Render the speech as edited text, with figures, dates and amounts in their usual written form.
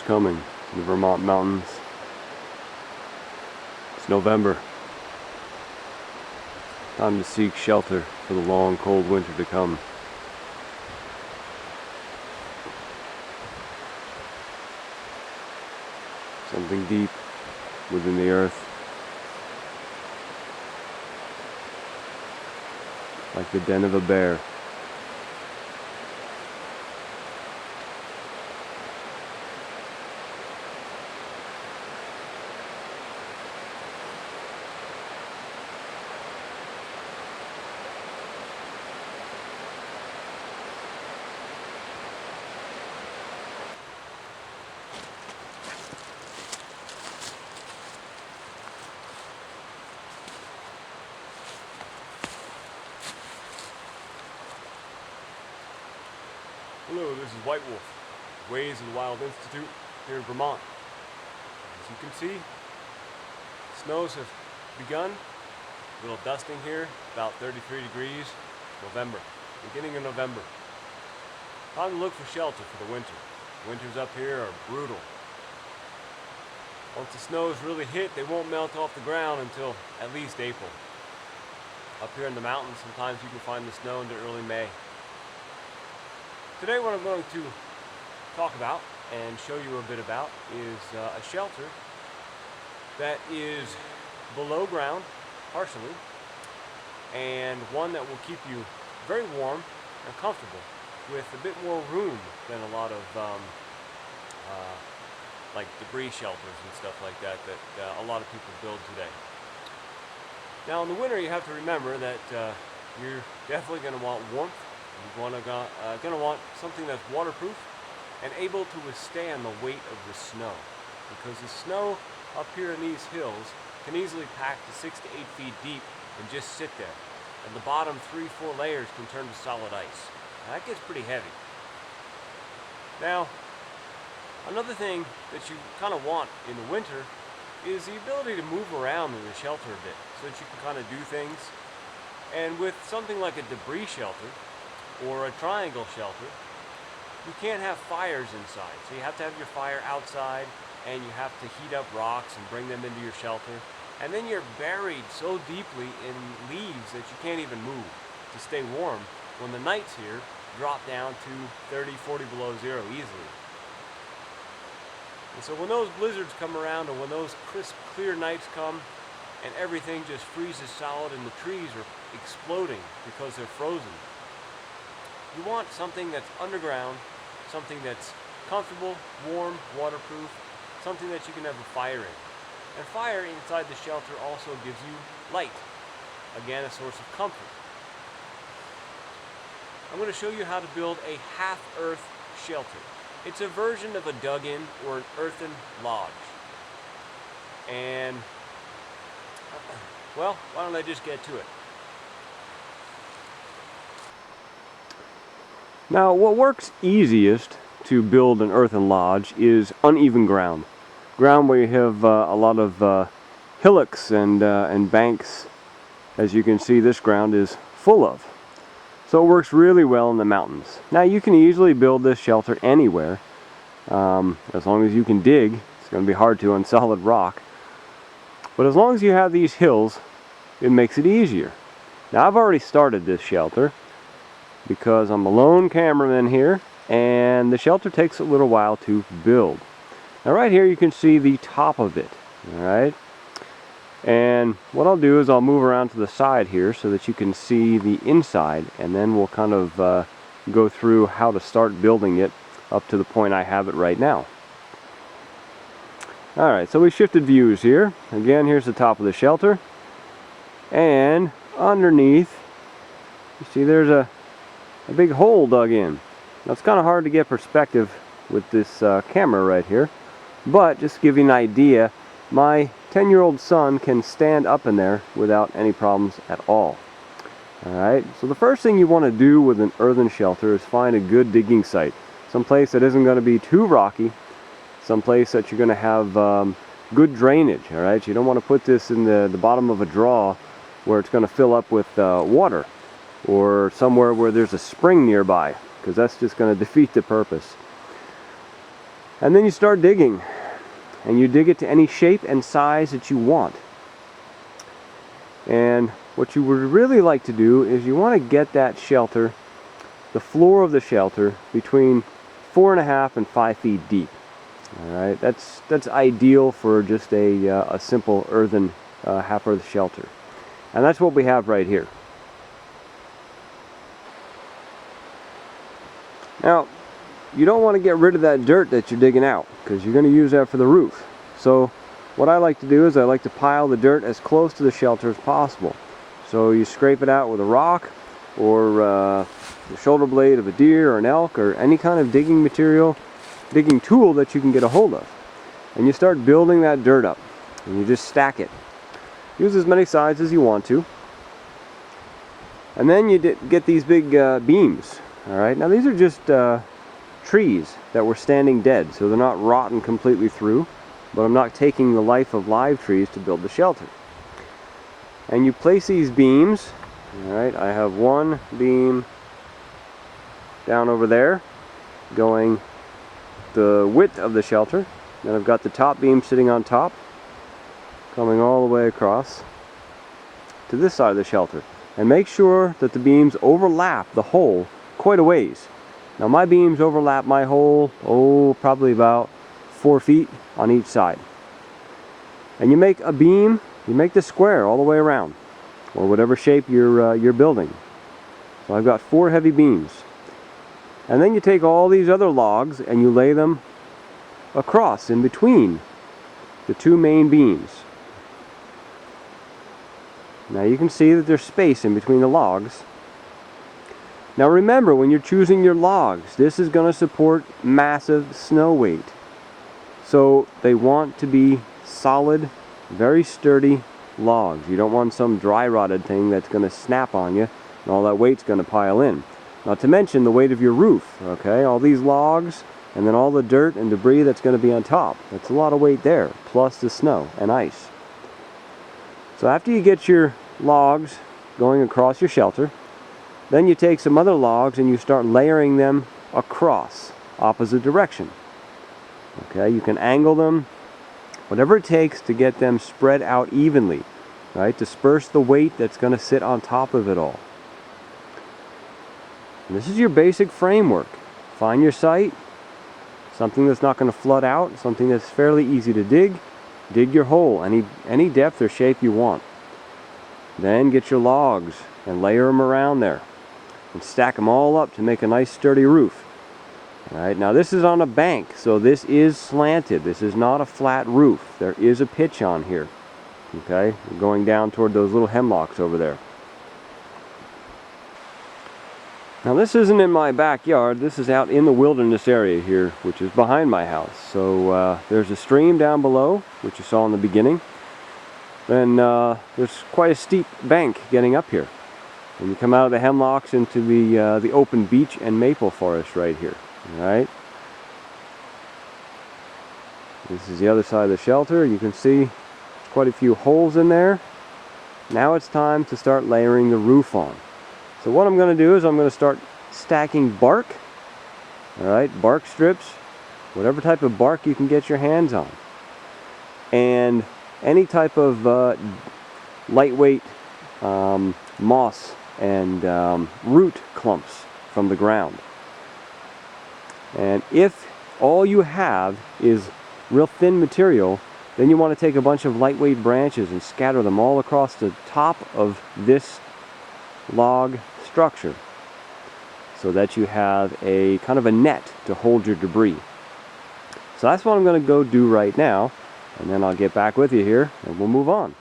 coming in the Vermont mountains. It's November. Time to seek shelter for the long, cold winter to come. Something deep within the earth, like the den of a bear. Hello, this is White Wolf, Ways of the Wild Institute here in Vermont. As you can see, snows have begun. A little dusting here, about 33 degrees, November, beginning of November. Time to look for shelter for the winter. Winters up here are brutal. Once the snows really hit, they won't melt off the ground until at least April. Up here in the mountains, sometimes you can find the snow into early May. Today what I'm going to talk about and show you a bit about is a shelter that is below ground, partially, and one that will keep you very warm and comfortable with a bit more room than a lot of like debris shelters and stuff like that a lot of people build today. Now in the winter you have to remember that you're definitely going to want warmth. You're going to want something that's waterproof and able to withstand the weight of the snow, because the snow up here in these hills can easily pack to 6 to 8 feet deep and just sit there, and the bottom 3-4 layers can turn to solid ice. Now, that gets pretty heavy. Now, another thing that you kind of want in the winter is the ability to move around in the shelter a bit so that you can kind of do things. And with something like a debris shelter or a triangle shelter, you can't have fires inside. So you have to have your fire outside, and you have to heat up rocks and bring them into your shelter. And then you're buried so deeply in leaves that you can't even move to stay warm when the nights here drop down to 30, 40 below zero easily. And so when those blizzards come around, or when those crisp, clear nights come, and everything just freezes solid and the trees are exploding because they're frozen, you want something that's underground, something that's comfortable, warm, waterproof, something that you can have a fire in. And fire inside the shelter also gives you light, again a source of comfort. I'm going to show you how to build a half-earth shelter. It's a version of a dug-in or an earthen lodge. And, well, why don't I just get to it? Now, what works easiest to build an earthen lodge is uneven ground. Ground where you have a lot of hillocks and banks. As you can see, this ground is full of. So it works really well in the mountains. Now, you can easily build this shelter anywhere. As long as you can dig. It's going to be hard to on solid rock. But as long as you have these hills, it makes it easier. Now, I've already started this shelter, because I'm a lone cameraman here, and the shelter takes a little while to build. Now right here you can see the top of it, alright? And what I'll do is I'll move around to the side here so that you can see the inside, and then we'll kind of go through how to start building it up to the point I have it right now. Alright, so we shifted views here. Again, here's the top of the shelter, and underneath you see there's a big hole dug in. Now it's kind of hard to get perspective with this camera right here, but just to give you an idea, my 10-year-old son can stand up in there without any problems at all. Alright, so the first thing you want to do with an earthen shelter is find a good digging site. Someplace that isn't going to be too rocky, someplace that you're going to have good drainage. Alright, you don't want to put this in the bottom of a draw where it's going to fill up with water, or somewhere where there's a spring nearby, because that's just going to defeat the purpose. And then you start digging, and you dig it to any shape and size that you want. And what you would really like to do is you want to get that shelter, the floor of the shelter, between 4.5 and 5 feet deep. All right, that's ideal for just a simple earthen half-earth shelter, and that's what we have right here. Now, you don't want to get rid of that dirt that you're digging out, because you're going to use that for the roof. So what I like to do is I like to pile the dirt as close to the shelter as possible. So you scrape it out with a rock, or the shoulder blade of a deer or an elk, or any kind of digging material, digging tool that you can get a hold of. And you start building that dirt up, and you just stack it. Use as many sides as you want to. And then you get these big beams. Alright, now these are just trees that were standing dead, so they're not rotten completely through, but I'm not taking the life of live trees to build the shelter. And you place these beams. Alright, I have one beam down over there going the width of the shelter. Then I've got the top beam sitting on top, coming all the way across to this side of the shelter. And make sure that the beams overlap the hole quite a ways. Now my beams overlap my hole, probably about 4 feet on each side. And you make a beam, you make the square all the way around, or whatever shape you're building. So I've got 4 heavy beams. And then you take all these other logs and you lay them across in between the 2 main beams. Now you can see that there's space in between the logs. Now remember, when you're choosing your logs, this is going to support massive snow weight. So they want to be solid, very sturdy logs. You don't want some dry rotted thing that's going to snap on you and all that weight's going to pile in. Not to mention the weight of your roof, okay? All these logs and then all the dirt and debris that's going to be on top. That's a lot of weight there, plus the snow and ice. So after you get your logs going across your shelter, then you take some other logs and you start layering them across, opposite direction. Okay, you can angle them, whatever it takes to get them spread out evenly, right? Disperse the weight that's going to sit on top of it all. And this is your basic framework. Find your site, something that's not going to flood out, something that's fairly easy to dig. Dig your hole, any depth or shape you want. Then get your logs and layer them around there. And stack them all up to make a nice sturdy roof. Alright, now this is on a bank, so this is slanted. This is not a flat roof. There is a pitch on here. Okay, we're going down toward those little hemlocks over there. Now this isn't in my backyard, this is out in the wilderness area here, which is behind my house. So there's a stream down below, which you saw in the beginning. Then there's quite a steep bank getting up here. And you come out of the hemlocks into the open beech and maple forest right here. Alright? This is the other side of the shelter. You can see there's quite a few holes in there. Now it's time to start layering the roof on. So what I'm going to do is I'm going to start stacking bark. Alright, bark strips, whatever type of bark you can get your hands on. And any type of lightweight moss and root clumps from the ground. And if all you have is real thin material, then you want to take a bunch of lightweight branches and scatter them all across the top of this log structure, so that you have a kind of a net to hold your debris. So that's what I'm going to go do right now, and then I'll get back with you here and we'll move on.